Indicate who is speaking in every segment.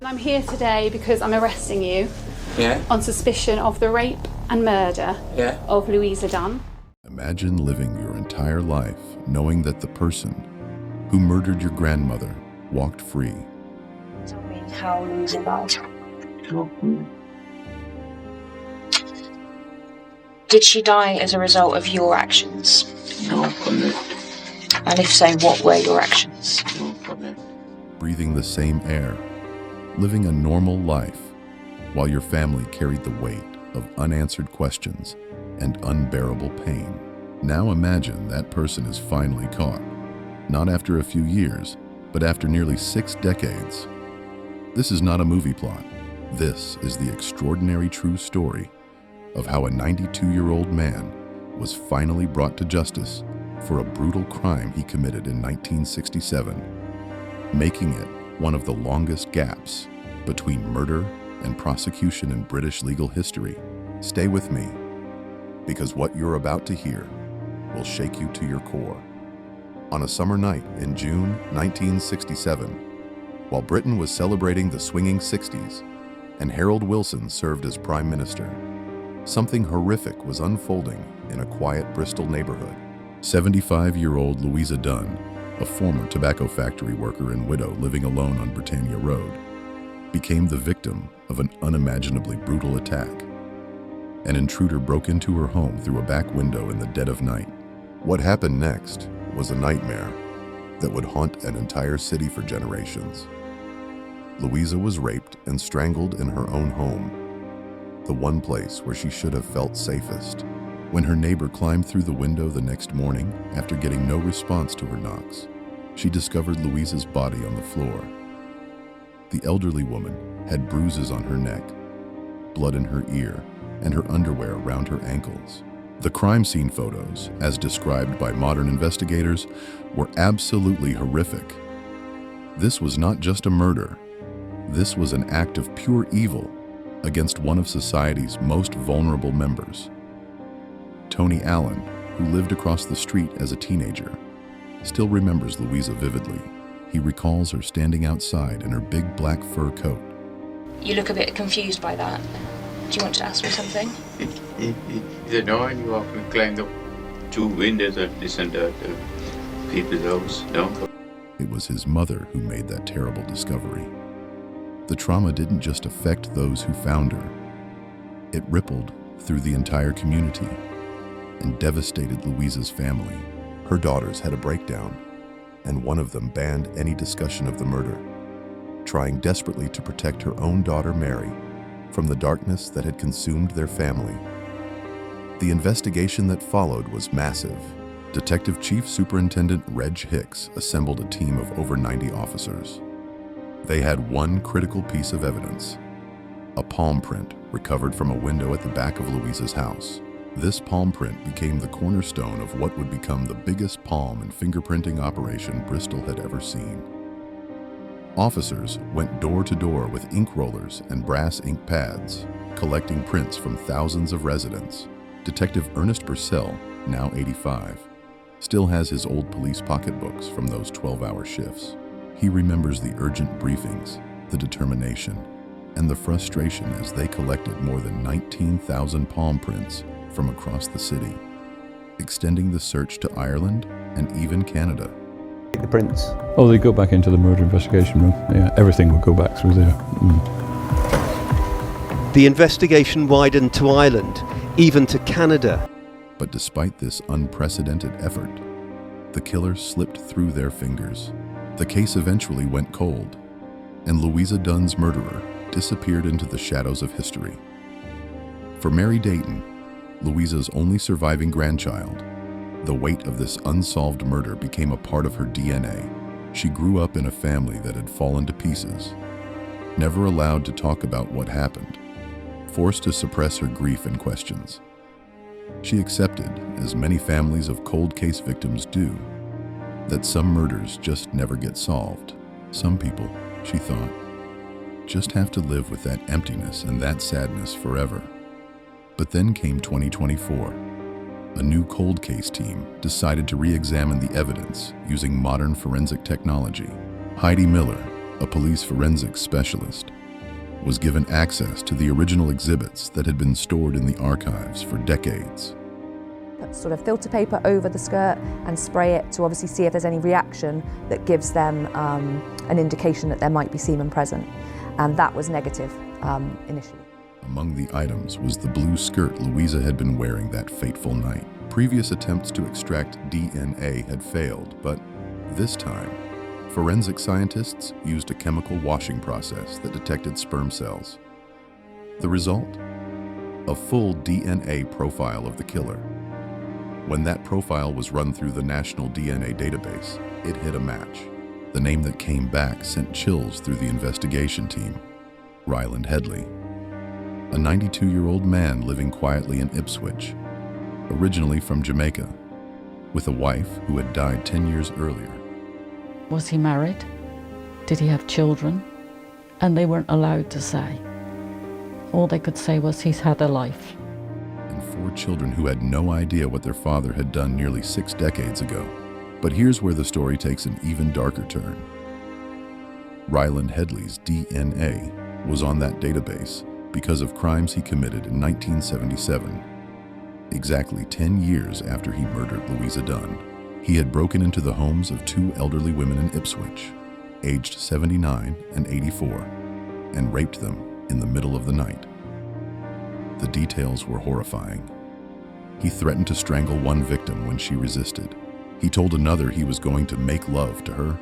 Speaker 1: I'm here today because I'm arresting you on suspicion of the rape and murder of Louisa Dunne.
Speaker 2: Imagine living your entire life knowing that the person who murdered your grandmother walked free.
Speaker 3: Tell me how Louisa died. Did she die as a result of your actions?
Speaker 4: No comment.
Speaker 3: And if so, what were your actions?
Speaker 4: No comment.
Speaker 2: Breathing the same air, living a normal life, while your family carried the weight of unanswered questions and unbearable pain. Now imagine that person is finally caught, not after a few years, but after nearly 6 decades. This is not a movie plot. This is the extraordinary true story of how a 92-year-old man was finally brought to justice for a brutal crime he committed in 1967, making it one of the longest gaps between murder and prosecution in British legal history. Stay with me, because what you're about to hear will shake you to your core. On a summer night in June 1967, while Britain was celebrating the swinging 60s and Harold Wilson served as Prime Minister, something horrific was unfolding in a quiet Bristol neighborhood. 75-year-old Louisa Dunne, a former tobacco factory worker and widow living alone on Britannia Road, became the victim of an unimaginably brutal attack. An intruder broke into her home through a back window in the dead of night. What happened next was a nightmare that would haunt an entire city for generations. Louisa was raped and strangled in her own home, the one place where she should have felt safest. When her neighbor climbed through the window the next morning after getting no response to her knocks, she discovered Louisa's body on the floor. The elderly woman had bruises on her neck, blood in her ear, and her underwear around her ankles. The crime scene photos, as described by modern investigators, were absolutely horrific. This was not just a murder. This was an act of pure evil against one of society's most vulnerable members. Tony Allen, who lived across the street as a teenager, still remembers Louisa vividly. He recalls her standing outside in her big black fur coat.
Speaker 3: You look a bit confused by that. Do you want to ask me something?
Speaker 4: He said, no, and you walked and climbed up 2 windows and listened to people's house. No.
Speaker 2: It was his mother who made that terrible discovery. The trauma didn't just affect those who found her. It rippled through the entire community and devastated Louisa's family. Her daughters had a breakdown, and one of them banned any discussion of the murder, trying desperately to protect her own daughter, Mary, from the darkness that had consumed their family. The investigation that followed was massive. Detective Chief Superintendent Reg Hicks assembled a team of over 90 officers. They had one critical piece of evidence: a palm print recovered from a window at the back of Louisa's house. This palm print became the cornerstone of what would become the biggest palm and fingerprinting operation Bristol had ever seen. Officers went door to door with ink rollers and brass ink pads, collecting prints from thousands of residents. Detective Ernest Purcell, now 85, still has his old police pocketbooks from those 12-hour shifts. He remembers the urgent briefings, the determination, and the frustration as they collected more than 19,000 palm prints from across the city, extending the search to Ireland and even Canada.
Speaker 5: The prints?
Speaker 6: Oh, they go back into the murder investigation room. Yeah, everything would go back through there.
Speaker 5: The investigation widened to Ireland, even to Canada.
Speaker 2: But despite this unprecedented effort, the killer slipped through their fingers. The case eventually went cold, and Louisa Dunne's murderer disappeared into the shadows of history. For Mary Dayton, Louisa's only surviving grandchild, the weight of this unsolved murder became a part of her DNA. She grew up in a family that had fallen to pieces, never allowed to talk about what happened, forced to suppress her grief and questions. She accepted, as many families of cold case victims do, that some murders just never get solved. Some people, she thought, just have to live with that emptiness and that sadness forever. But then came 2024. A new cold case team decided to re-examine the evidence using modern forensic technology. Heidi Miller, a police forensics specialist, was given access to the original exhibits that had been stored in the archives for decades.
Speaker 7: Put sort of filter paper over the skirt and spray it to obviously see if there's any reaction that gives them an indication that there might be semen present. And that was negative initially.
Speaker 2: Among the items was the blue skirt Louisa had been wearing that fateful night. Previous attempts to extract DNA had failed, but this time, forensic scientists used a chemical washing process that detected sperm cells. The result? A full DNA profile of the killer. When that profile was run through the National DNA Database, it hit a match. The name that came back sent chills through the investigation team. Ryland Headley. A 92-year-old man living quietly in Ipswich, originally from Jamaica, with a wife who had died 10 years earlier.
Speaker 8: Was he married? Did he have children? And they weren't allowed to say. All they could say was he's had a life.
Speaker 2: And 4 children who had no idea what their father had done nearly 6 decades ago. But here's where the story takes an even darker turn. Ryland Headley's DNA was on that database because of crimes he committed in 1977, exactly 10 years after he murdered Louisa Dunne. He had broken into the homes of 2 elderly women in Ipswich, aged 79 and 84, and raped them in the middle of the night. The details were horrifying. He threatened to strangle one victim when she resisted. He told another he was going to make love to her,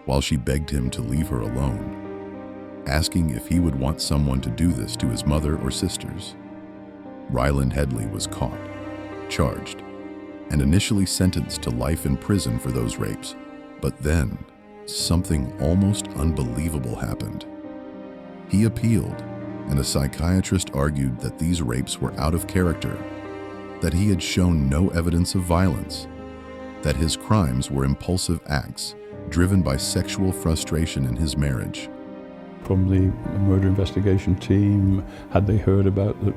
Speaker 2: while she begged him to leave her alone, asking if he would want someone to do this to his mother or sisters. Ryland Headley was caught, charged, and initially sentenced to life in prison for those rapes. But then, something almost unbelievable happened. He appealed, and a psychiatrist argued that these rapes were out of character, that he had shown no evidence of violence, that his crimes were impulsive acts driven by sexual frustration in his marriage.
Speaker 6: From the murder investigation team, had they heard about the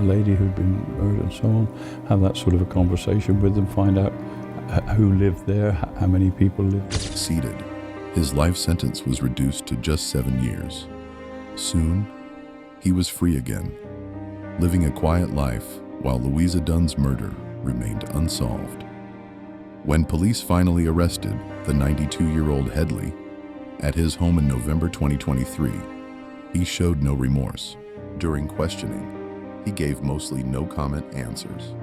Speaker 6: lady who'd been murdered and so on, have that sort of a conversation with them, find out who lived there, how many people lived there.
Speaker 2: Succeeded. His life sentence was reduced to just 7 years. Soon, he was free again, living a quiet life while Louisa Dunne's murder remained unsolved. When police finally arrested the 92-year-old Headley at his home in November 2023, he showed no remorse. During questioning, he gave mostly no-comment answers.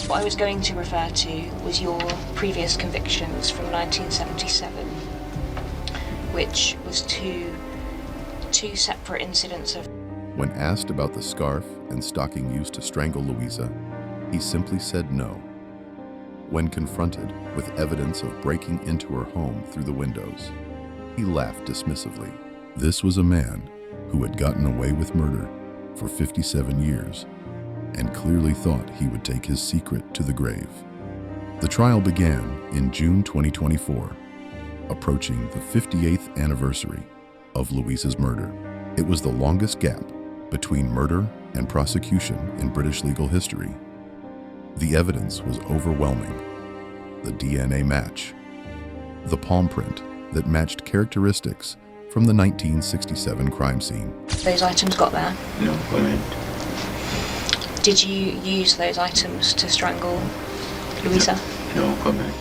Speaker 3: What I was going to refer to was your previous convictions from 1977, which was two separate incidents of...
Speaker 2: When asked about the scarf and stocking used to strangle Louisa, he simply said no. When confronted with evidence of breaking into her home through the windows, he laughed dismissively. This was a man who had gotten away with murder for 57 years and clearly thought he would take his secret to the grave. The trial began in June 2024, approaching the 58th anniversary of Louisa's murder. It was the longest gap between murder and prosecution in British legal history. The evidence was overwhelming. The DNA match, the palm print that matched characteristics from the 1967 crime scene.
Speaker 3: Those items got there?
Speaker 4: No comment.
Speaker 3: Did you use those items to strangle Louisa?
Speaker 4: No comment.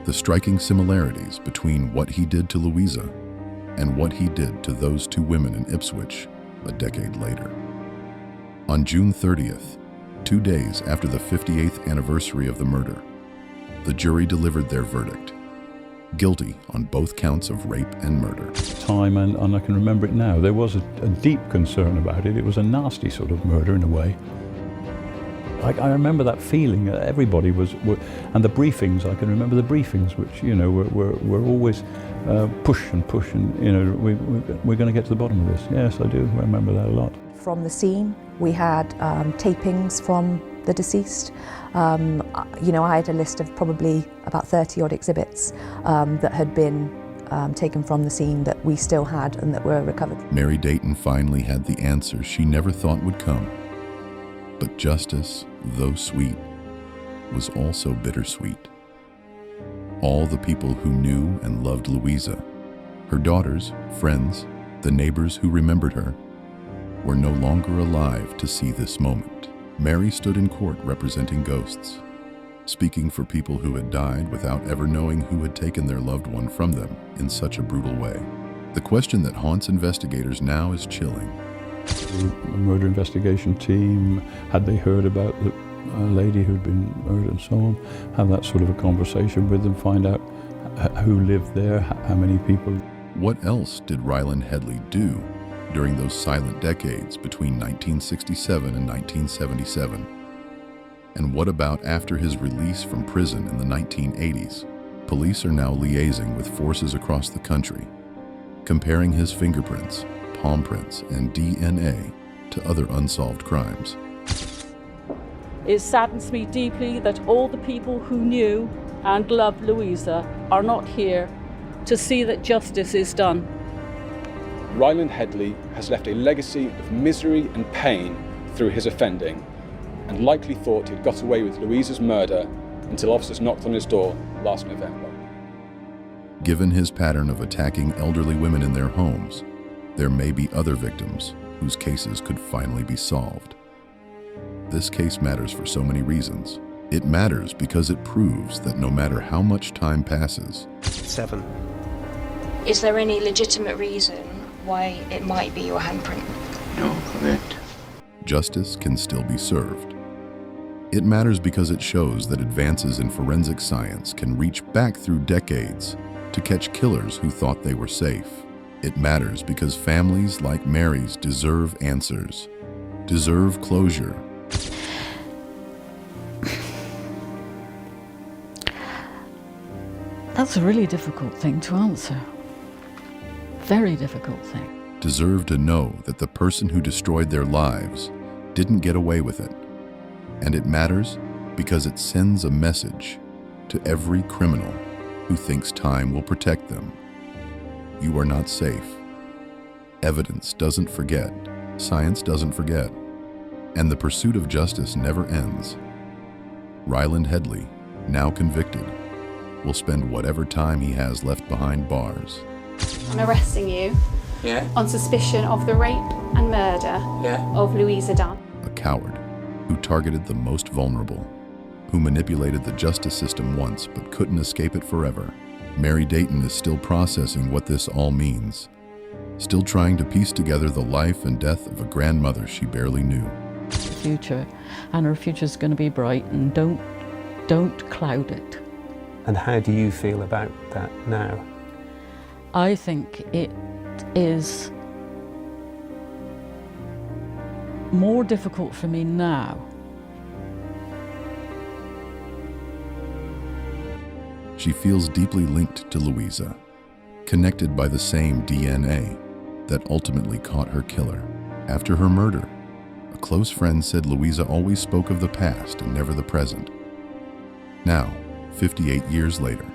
Speaker 2: The striking similarities between what he did to Louisa and what he did to those 2 women in Ipswich a decade later. On June 30th, 2 days after the 58th anniversary of the murder, the jury delivered their verdict. Guilty on both counts of rape and murder.
Speaker 6: Time, and I can remember it now, there was a deep concern about it. It was a nasty sort of murder in a way. I remember that feeling. Everybody were, and the briefings. I can remember the briefings, which were always push, and we're going to get to the bottom of this. Yes, I do remember that a lot.
Speaker 7: From the scene, we had tapings from the deceased. I had a list of probably about 30 odd exhibits that had been taken from the scene that we still had and that were recovered.
Speaker 2: Mary Dayton finally had the answer she never thought would come. But justice, though sweet, was also bittersweet. All the people who knew and loved Louisa, her daughters, friends, the neighbors who remembered her, were no longer alive to see this moment. Mary stood in court representing ghosts, speaking for people who had died without ever knowing who had taken their loved one from them in such a brutal way. The question that haunts investigators now is chilling.
Speaker 6: The murder investigation team, had they heard about the lady who'd been murdered and so on, have that sort of a conversation with them, find out who lived there, how many people.
Speaker 2: What else did Ryland Headley do during those silent decades between 1967 and 1977? And what about after his release from prison in the 1980s? Police are now liaising with forces across the country, comparing his fingerprints, palm prints, and DNA to other unsolved crimes.
Speaker 8: It saddens me deeply that all the people who knew and loved Louisa are not here to see that justice is done.
Speaker 9: Ryland Headley has left a legacy of misery and pain through his offending, and likely thought he'd got away with Louisa's murder until officers knocked on his door last November.
Speaker 2: Given his pattern of attacking elderly women in their homes, there may be other victims whose cases could finally be solved. This case matters for so many reasons. It matters because it proves that no matter how much time passes.
Speaker 5: 7.
Speaker 3: Is there any legitimate reason why it might be your handprint?
Speaker 4: No, correct.
Speaker 2: Justice can still be served. It matters because it shows that advances in forensic science can reach back through decades to catch killers who thought they were safe. It matters because families like Mary's deserve answers, deserve closure.
Speaker 8: That's a really difficult thing to answer. Very difficult thing.
Speaker 2: Deserve to know that the person who destroyed their lives didn't get away with it. And it matters because it sends a message to every criminal who thinks time will protect them. You are not safe. Evidence doesn't forget. Science doesn't forget. And the pursuit of justice never ends. Ryland Headley, now convicted, will spend whatever time he has left behind bars.
Speaker 1: I'm arresting you on suspicion of the rape and murder of Louisa Dunne.
Speaker 2: A coward who targeted the most vulnerable, who manipulated the justice system once but couldn't escape it forever. Mary Dayton is still processing what this all means, still trying to piece together the life and death of a grandmother she barely knew.
Speaker 8: Future, and her future's going to be bright, and don't cloud it.
Speaker 5: And how do you feel about that now?
Speaker 8: I think it is more difficult for me now.
Speaker 2: She feels deeply linked to Louisa, connected by the same DNA that ultimately caught her killer. After her murder, a close friend said Louisa always spoke of the past and never the present. Now, 58 years later,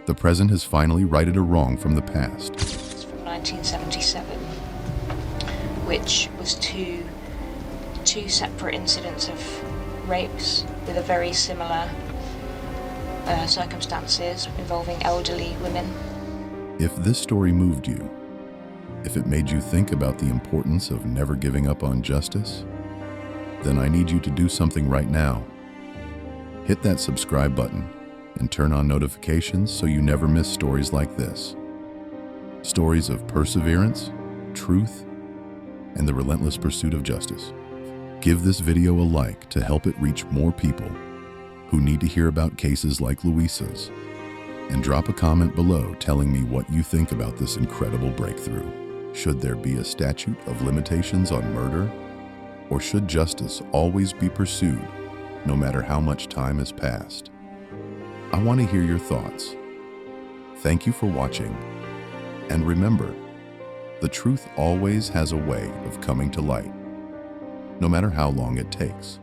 Speaker 2: the present has finally righted a wrong from the past.
Speaker 3: It's from 1977, which was two separate incidents of rapes with a very similar circumstances involving elderly women.
Speaker 2: If this story moved you, if it made you think about the importance of never giving up on justice, then I need you to do something right now. Hit that subscribe button and turn on notifications so you never miss stories like this. Stories of perseverance, truth, and the relentless pursuit of justice. Give this video a like to help it reach more people who need to hear about cases like Louisa's. And drop a comment below telling me what you think about this incredible breakthrough. Should there be a statute of limitations on murder? Or should justice always be pursued, no matter how much time has passed? I want to hear your thoughts. Thank you for watching. And remember, the truth always has a way of coming to light, no matter how long it takes.